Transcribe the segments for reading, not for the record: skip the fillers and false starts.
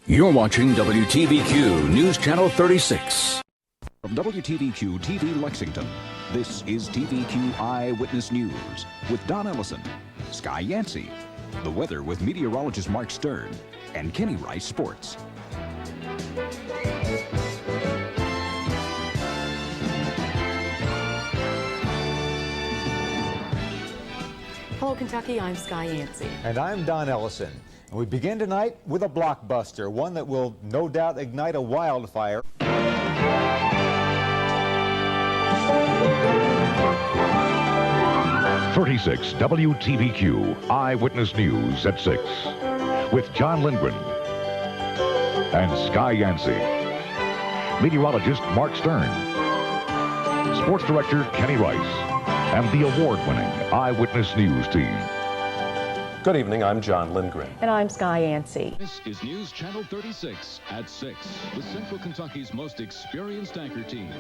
You're watching WTVQ News Channel 36. From WTVQ TV Lexington, this is TVQ Eyewitness News with Don Ellison, Sky Yancey, the weather with meteorologist Mark Stern, and Kenny Rice Sports. Hello, Kentucky. I'm Sky Yancey. And I'm Don Ellison. And we begin tonight with a blockbuster, one that will no doubt ignite a wildfire. '36 WTVQ Eyewitness News at 6 with John Lindgren and Sky Yancey. Meteorologist Mark Stern. Sports Director Kenny Rice. And the award-winning Eyewitness News team. Good evening, I'm John Lindgren. And I'm Sky Yancey. This is News Channel 36 at 6 with Central Kentucky's most experienced anchor team.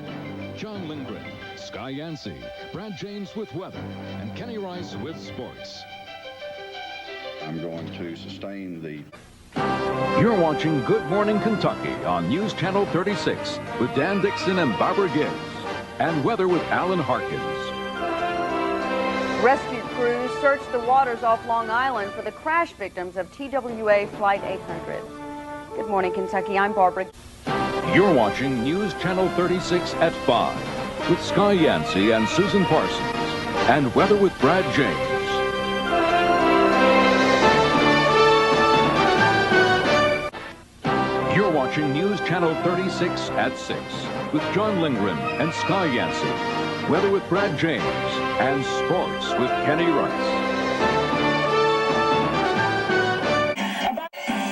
John Lindgren, Sky Yancey, Brad James with weather, and Kenny Rice with sports. I'm going to sustain the... You're watching Good Morning Kentucky on News Channel 36 with Dan Dixon and Barbara Gibbs. And weather with Alan Harkins. Rescue crews searched the waters off Long Island for the crash victims of TWA Flight 800. Good morning, Kentucky. I'm Barbara. You're watching News Channel 36 at 5 with Sky Yancey and Susan Parsons. And weather with Brad James. You're watching News Channel 36 at 6 with John Lindgren and Sky Yancey. Weather with Brad James and sports with Kenny Rice.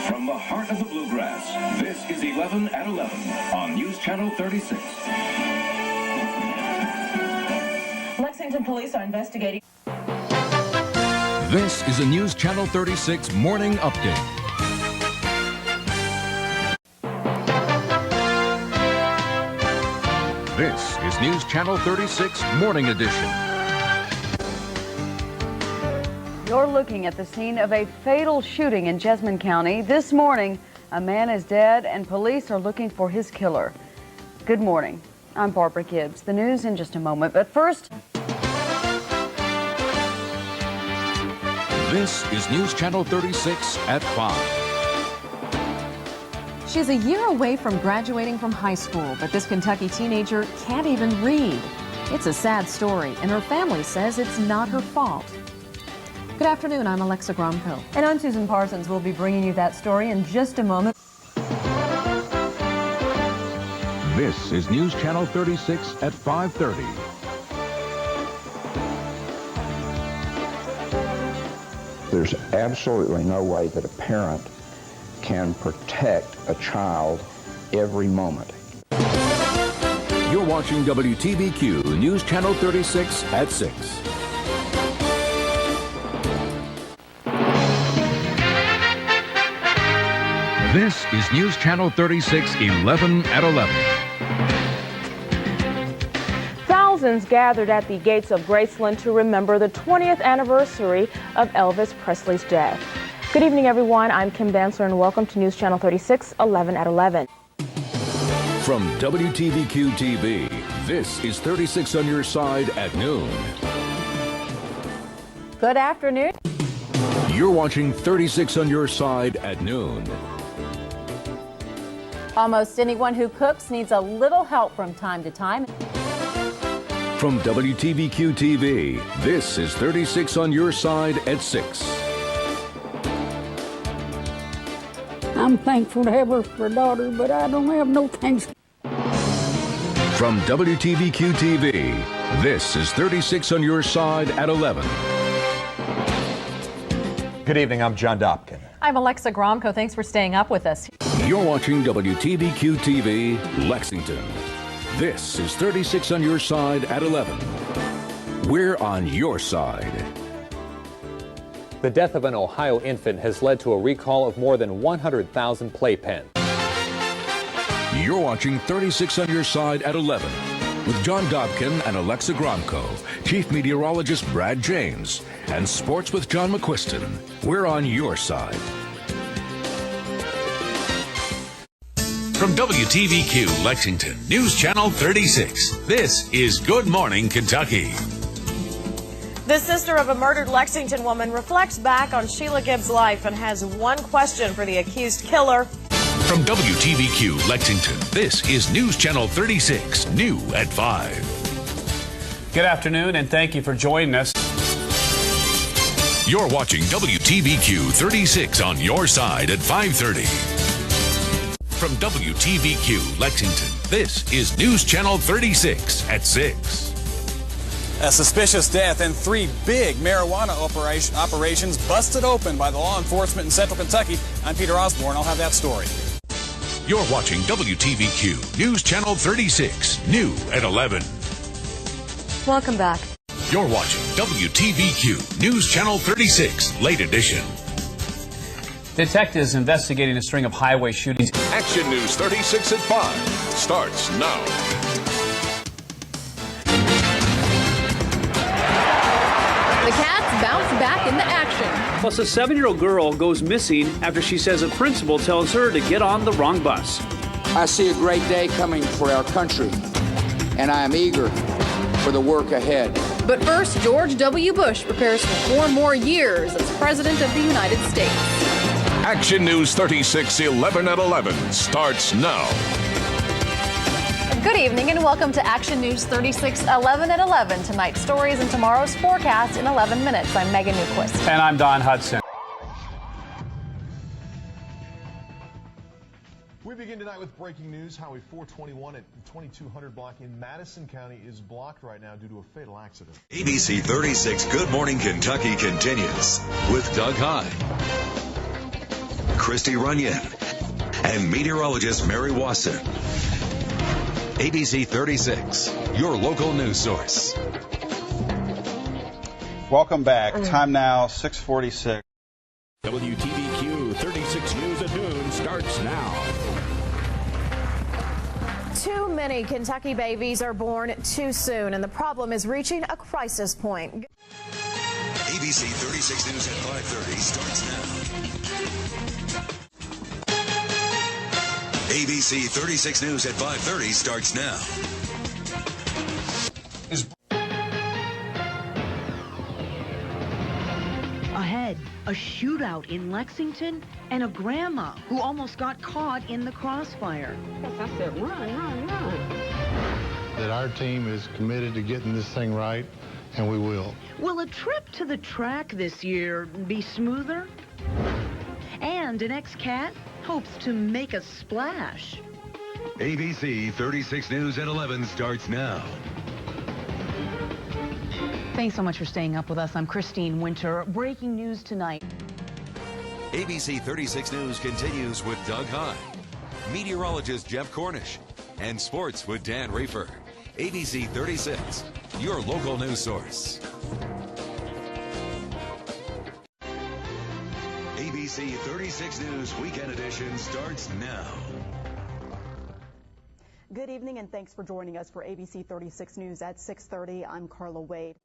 From the heart of the bluegrass, this is 11 at 11 on News Channel 36. Lexington police are investigating. This is a News Channel 36 morning update. This is News Channel 36 Morning Edition. You're looking at the scene of a fatal shooting in Jessamine County. This morning, a man is dead and police are looking for his killer. Good morning. I'm Barbara Gibbs. The news in just a moment, but first... This is News Channel 36 at 5. She's a year away from graduating from high school, but this Kentucky teenager can't even read. It's a sad story, and her family says it's not her fault. Good afternoon, I'm Alexa Gromko. And I'm Susan Parsons. We'll be bringing you that story in just a moment. This is News Channel 36 at 5:30. There's absolutely no way that a parent can protect a child every moment. You're watching WTVQ News Channel 36 at 6. This is News Channel 36 11 at 11. Thousands gathered at the gates of Graceland to remember the 20th anniversary of Elvis Presley's death. Good evening, everyone. I'm Kim Dancer, and welcome to News Channel 36, 11 at 11. From WTVQ TV, this is 36 on your side at noon. Good afternoon. You're watching 36 on your side at noon. Almost anyone who cooks needs a little help from time to time. From WTVQ TV, this is 36 on your side at 6. I'm thankful to have her for a daughter, but I don't have no thanks. From WTVQ TV, this is 36 on your side at 11. Good evening, I'm John Dobkin. I'm Alexa Gromko. Thanks for staying up with us. You're watching WTVQ TV, Lexington. This is 36 on your side at 11. We're on your side. The death of an Ohio infant has led to a recall of more than 100,000 playpens. You're watching 36 on your side at 11 with John Dobkin and Alexa Gromko, Chief Meteorologist Brad James, and Sports with John McQuiston. We're on your side. From WTVQ Lexington, News Channel 36, this is Good Morning Kentucky. The sister of a murdered Lexington woman reflects back on Sheila Gibbs' life and has one question for the accused killer. From WTVQ Lexington, this is News Channel 36, new at 5. Good afternoon, and thank you for joining us. You're watching WTVQ 36 on your side at 5:30. From WTVQ Lexington, this is News Channel 36 at 6. A suspicious death and 3 big marijuana operations busted open by the law enforcement in Central Kentucky. I'm Peter Osborne. I'll have that story. You're watching WTVQ News Channel 36, new at 11. Welcome back. You're watching WTVQ News Channel 36, late edition. Detectives investigating a string of highway shootings. Action News 36 at 5 starts now. The Cats bounce back into action. Plus, a 7-year-old girl goes missing after she says a principal tells her to get on the wrong bus. I see a great day coming for our country, and I am eager for the work ahead. But first, George W. Bush prepares for 4 more years as President of the United States. Action News 36, 11 at 11 starts now. Good evening and welcome to Action News 36, 11 at 11. Tonight's stories and tomorrow's forecast in 11 minutes. I'm Megan Newquist. And I'm Don Hudson. We begin tonight with breaking news. Highway 421 at 2200 block in Madison County is blocked right now due to a fatal accident. ABC 36 Good Morning Kentucky continues with Doug High, Christy Runyon, and meteorologist Mary Wasson. ABC 36, your local news source. Welcome back. Time now, 6:46. WTVQ 36 News at noon starts now. Too many Kentucky babies are born too soon, and the problem is reaching a crisis point. ABC 36 News at 5:30 starts now. ABC 36 News at 5:30 starts now. Ahead, a shootout in Lexington and a grandma who almost got caught in the crossfire. I said, run. That our team is committed to getting this thing right, and we will. Will a trip to the track this year be smoother? And an ex-cat hopes to make a splash. ABC 36 News at 11 starts now. Thanks so much for staying up with us. I'm Christine Winter. Breaking news tonight. ABC 36 News continues with Doug High, meteorologist Jeff Cornish, and sports with Dan Reefer. ABC 36, your local news source. ABC 36 News Weekend Edition starts now. Good evening and thanks for joining us for ABC 36 News at 6:30. I'm Carla Wade.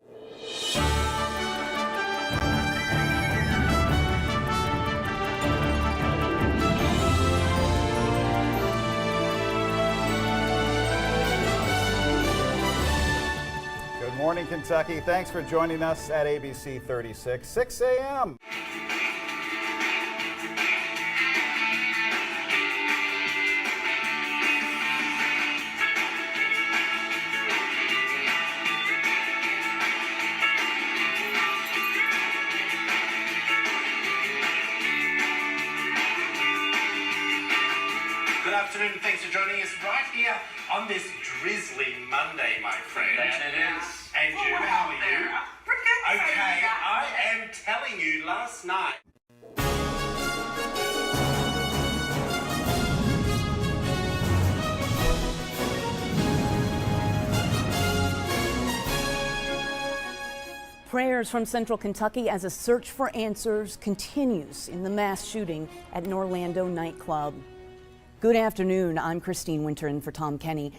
Good morning, Kentucky. Thanks for joining us at ABC 36, 6 a.m. Good afternoon, thanks for joining us right here on this drizzly Monday, my friend. That it is. And you, how are you? Okay, I am telling you, last night. Prayers from Central Kentucky as a search for answers continues in the mass shooting at an Orlando nightclub. Good afternoon, I'm Christine Winter in for Tom Kenny.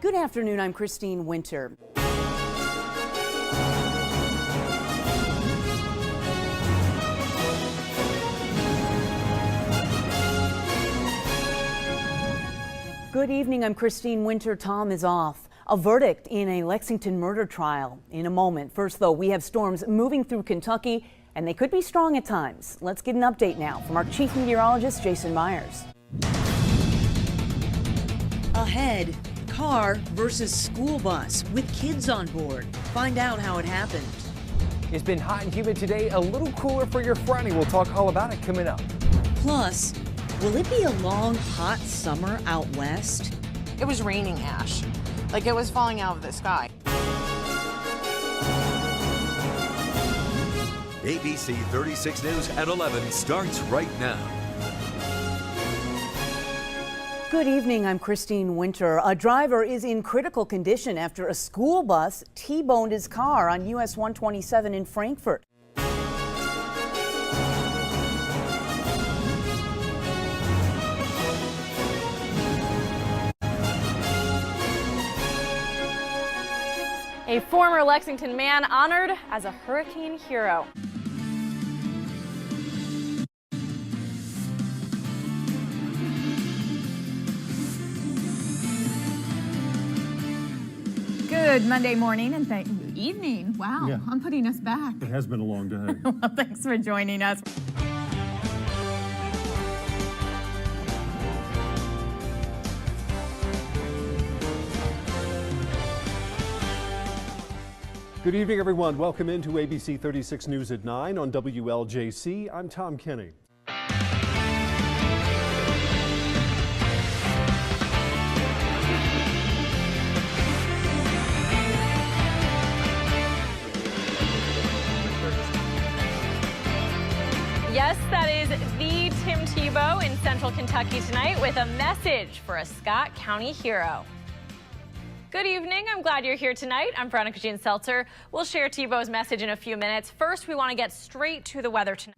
Good afternoon, I'm Christine Winter. Good evening, I'm Christine Winter. Tom is off. A verdict in a Lexington murder trial in a moment. First, though, we have storms moving through Kentucky, and they could be strong at times. Let's get an update now from our chief meteorologist, Jason Myers. Ahead, car versus school bus with kids on board. Find out how it happened. It's been hot and humid today, a little cooler for your Friday. We'll talk all about it coming up. Plus, will it be a long, hot summer out west? It was raining ash, like it was falling out of the sky. ABC 36 News at 11 starts right now. Good evening, I'm Christine Winter. A driver is in critical condition after a school bus T-boned his car on US 127 in Frankfort. A former Lexington man honored as a hurricane hero. Good Monday morning and evening. Wow, Yeah. I'm putting us back. It has been a long day. Well, thanks for joining us. Good evening, everyone. Welcome into ABC 36 News at 9 on WLJC. I'm Tom Kenny. Yes, that is the Tim Tebow in Central Kentucky tonight with a message for a Scott County hero. Good evening. I'm glad you're here tonight. I'm Veronica Jean Seltzer. We'll share Tebow's message in a few minutes. First, we want to get straight to the weather tonight.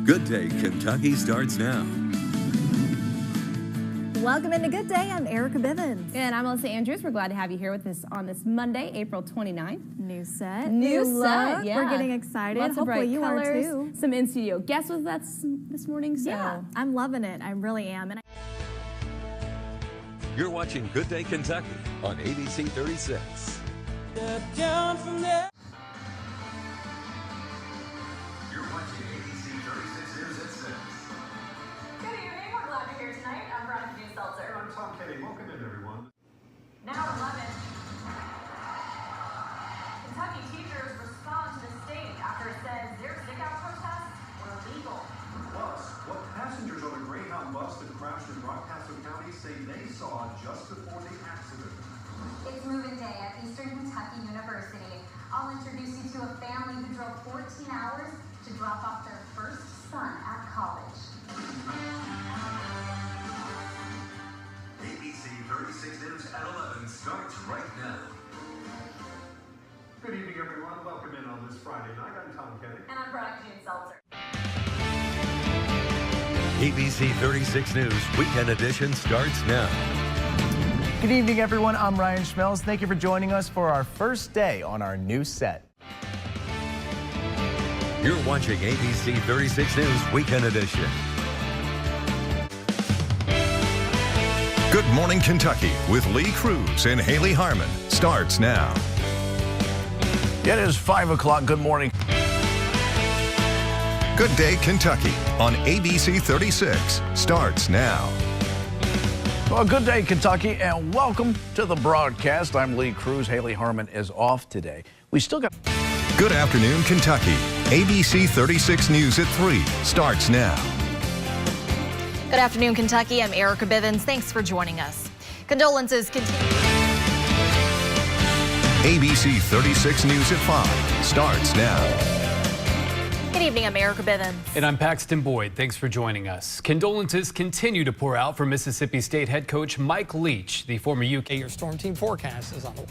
Good Day Kentucky starts now. Welcome into Good Day. I'm Erica Bivens. And I'm Melissa Andrews. We're glad to have you here with us on this Monday, April 29th. New set. New set, look. yeah. We're getting excited. Lots of bright Hopefully you are colors. too. Some in-studio guests with us this morning. So. Yeah, I'm loving it. I really am. And You're watching Good Day Kentucky on ABC 36. Down from there. You're watching ABC 36 News at 6. Good evening. We're glad you're here tonight. I'm Veronica Jean Seltzer. I'm Tom Kenny. Welcome in, everyone. Now 11. Kentucky teachers respond to the state after it says their stick-out protests were illegal. Plus, what passengers on a Greyhound bus that crashed in Rockcastle County say they saw just before the accident. It's moving day at Eastern Kentucky University. I'll introduce you to a family who drove 14 hours to drop off their first son at college. ABC 36 News at 11 starts right now. Good evening, everyone. Welcome in on this Friday night. I'm Tom Kenny. And I'm Veronica Jean Seltzer. ABC 36 News Weekend Edition starts now. Good evening, everyone. I'm Ryan Schmelz. Thank you for joining us for our first day on our new set. You're watching ABC 36 News Weekend Edition. Good Morning Kentucky with Lee Cruz and Haley Harmon starts now. It is 5 o'clock. Good morning. Good Day Kentucky on ABC 36 starts now. Well, good day, Kentucky, and welcome to the broadcast. I'm Lee Cruz. Haley Harmon is off today. We still got... Good afternoon, Kentucky. ABC 36 News at 3 starts now. Good afternoon, Kentucky. I'm Erica Bivens. Thanks for joining us. Condolences continue. ABC 36 News at 5 starts now. Good evening, I'm Erica Bivens. And I'm Paxton Boyd. Thanks for joining us. Condolences continue to pour out for Mississippi State head coach Mike Leach, the former UK. Your storm team forecast is on the way.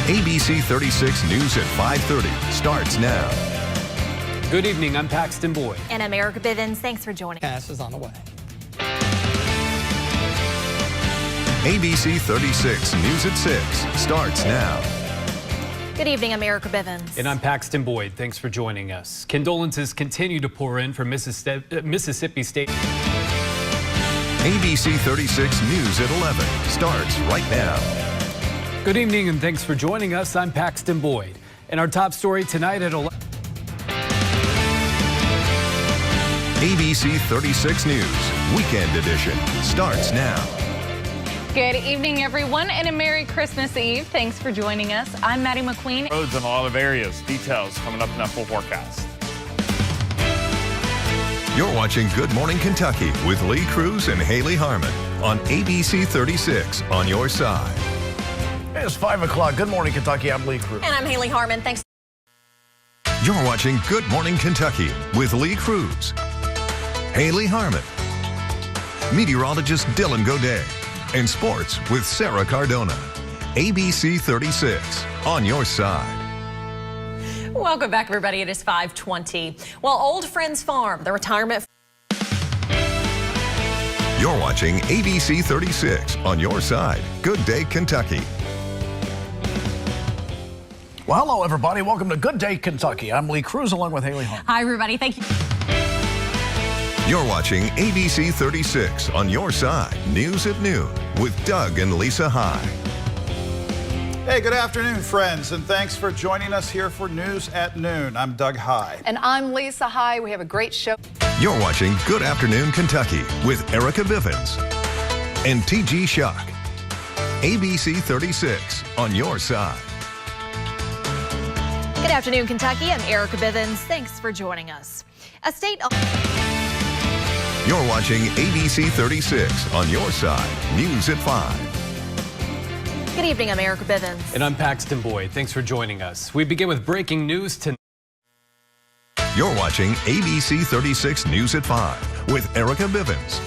ABC 36 News at 5:30 starts now. Good evening, I'm Paxton Boyd. And I'm Erica Bivens. Thanks for joining us. Is on the way. ABC 36 News at 6 starts now. Good evening, I'm Erica Bivens. And I'm Paxton Boyd. Thanks for joining us. Condolences continue to pour in from Mississippi State. ABC 36 News at 11 starts right now. Good evening and thanks for joining us. I'm Paxton Boyd. And our top story tonight at 11. ABC 36 News Weekend Edition starts now. Good evening, everyone, and a Merry Christmas Eve. Thanks for joining us. I'm Maddie McQueen. Roads in a lot of areas. Details coming up in that full forecast. You're watching Good Morning Kentucky with Lee Cruz and Haley Harmon on ABC 36 on your side. It's 5 o'clock. Good Morning Kentucky. I'm Lee Cruz. And I'm Haley Harmon. Thanks. You're watching Good Morning Kentucky with Lee Cruz, Haley Harmon, meteorologist Dylan Godet, and sports with Sarah Cardona. ABC 36 on your side. Welcome back, everybody. It is 5:20. Well, Old Friends Farm, the retirement. You're watching ABC 36 on your side. Good Day Kentucky. Well, hello, everybody. Welcome to Good Day Kentucky. I'm Lee Cruz along with Haley Harmon. Hi, everybody. Thank you. You're watching ABC 36 on your side. News at noon with Doug and Lisa High. Hey, good afternoon, friends, and thanks for joining us here for News at Noon. I'm Doug High. And I'm Lisa High. We have a great show. You're watching Good Afternoon Kentucky with Erica Bivens and TG Shock. ABC 36 on your side. Good afternoon, Kentucky. I'm Erica Bivens. Thanks for joining us. A state. You're watching ABC 36 on your side. News at 5. Good evening, I'm Erica Bivens. And I'm Paxton Boyd. Thanks for joining us. We begin with breaking news tonight. You're watching ABC 36 News at 5 with Erica Bivens,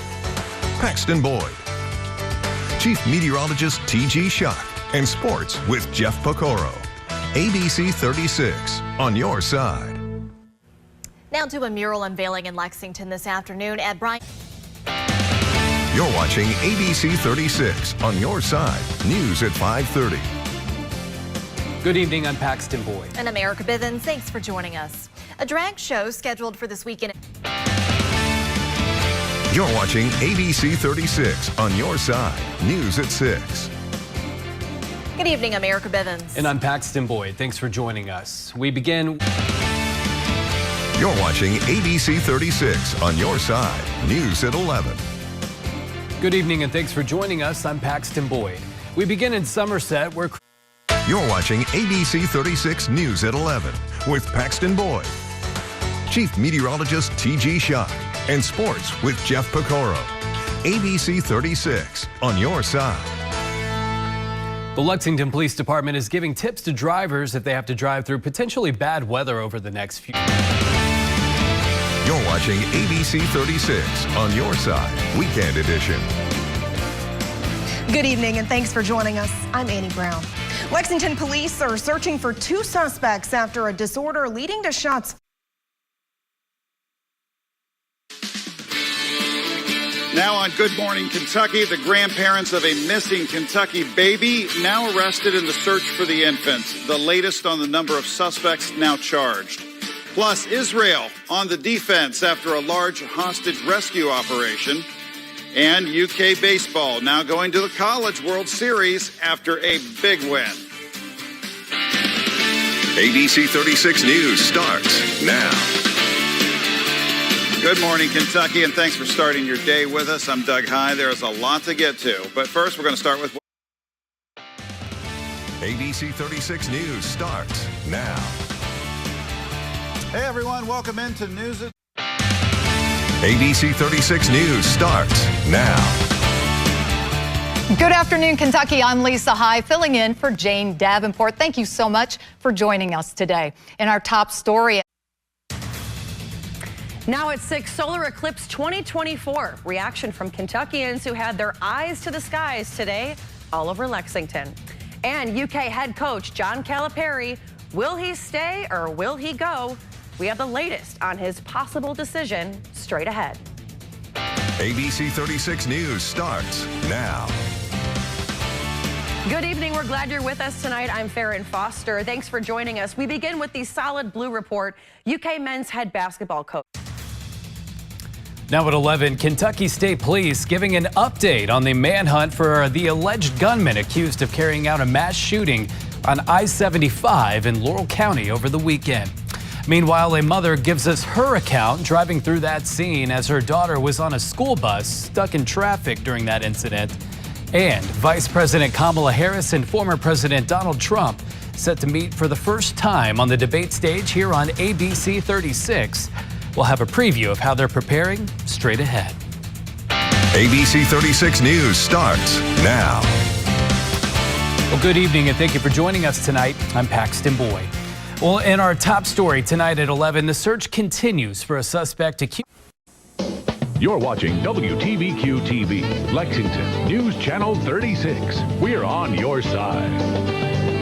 Paxton Boyd, Chief Meteorologist TG Shock, and sports with Jeff Pecoro. ABC 36 on your side. Now to a mural unveiling in Lexington this afternoon at Bryant. You're watching ABC 36 on your side. News at 5:30. Good evening, I'm Paxton Boyd. And I'm Erica Bivens. Thanks for joining us. A drag show scheduled for this weekend. You're watching ABC 36 on your side. News at 6. Good evening, I'm Erica Bivens. And I'm Paxton Boyd. Thanks for joining us. We begin. You're watching ABC 36 on your side. News at 11. Good evening and thanks for joining us. I'm Paxton Boyd. We begin in Somerset where. You're watching ABC 36 News at 11 with Paxton Boyd, Chief Meteorologist TG Shock, and sports with Jeff Pecoro. ABC 36 on your side. The Lexington Police Department is giving tips to drivers if they have to drive through potentially bad weather over the next few. You're watching ABC 36 on your side, Weekend Edition. Good evening and thanks for joining us. I'm Annie Brown. Lexington police are searching for 2 suspects after a disorder leading to shots. Now on Good Morning Kentucky, the grandparents of a missing Kentucky baby now arrested in the search for the infant. The latest on the number of suspects now charged. Plus, Israel on the defense after a large hostage rescue operation. And UK baseball now going to the College World Series after a big win. ABC 36 News starts now. Good morning, Kentucky, and thanks for starting your day with us. I'm Doug High. There's a lot to get to, but first we're going to start with... ABC 36 News starts now. Hey, everyone. Welcome into News at... ABC 36 News starts now. Good afternoon, Kentucky. I'm Lisa High, filling in for Jane Davenport. Thank you so much for joining us today. In our top story... Now at 6, solar eclipse 2024. Reaction from Kentuckians who had their eyes to the skies today all over Lexington. And UK head coach John Calipari, will he stay or will he go? We have the latest on his possible decision straight ahead. ABC 36 News starts now. Good evening. We're glad you're with us tonight. I'm Farron Foster. Thanks for joining us. We begin with the Solid Blue Report. UK men's head basketball coach. Now at 11, Kentucky State Police giving an update on the manhunt for the alleged gunman accused of carrying out a mass shooting on I-75 in Laurel County over the weekend. Meanwhile, a mother gives us her account driving through that scene as her daughter was on a school bus stuck in traffic during that incident. And Vice President Kamala Harris and former President Donald Trump set to meet for the first time on the debate stage here on ABC 36. We'll have a preview of how they're preparing straight ahead. ABC 36 News starts now. Well, good evening and thank you for joining us tonight. I'm Paxton Boyd. Well, in our top story tonight at 11, the search continues for a suspect accused. You're watching WTVQ TV, Lexington, News Channel 36. We're on your side.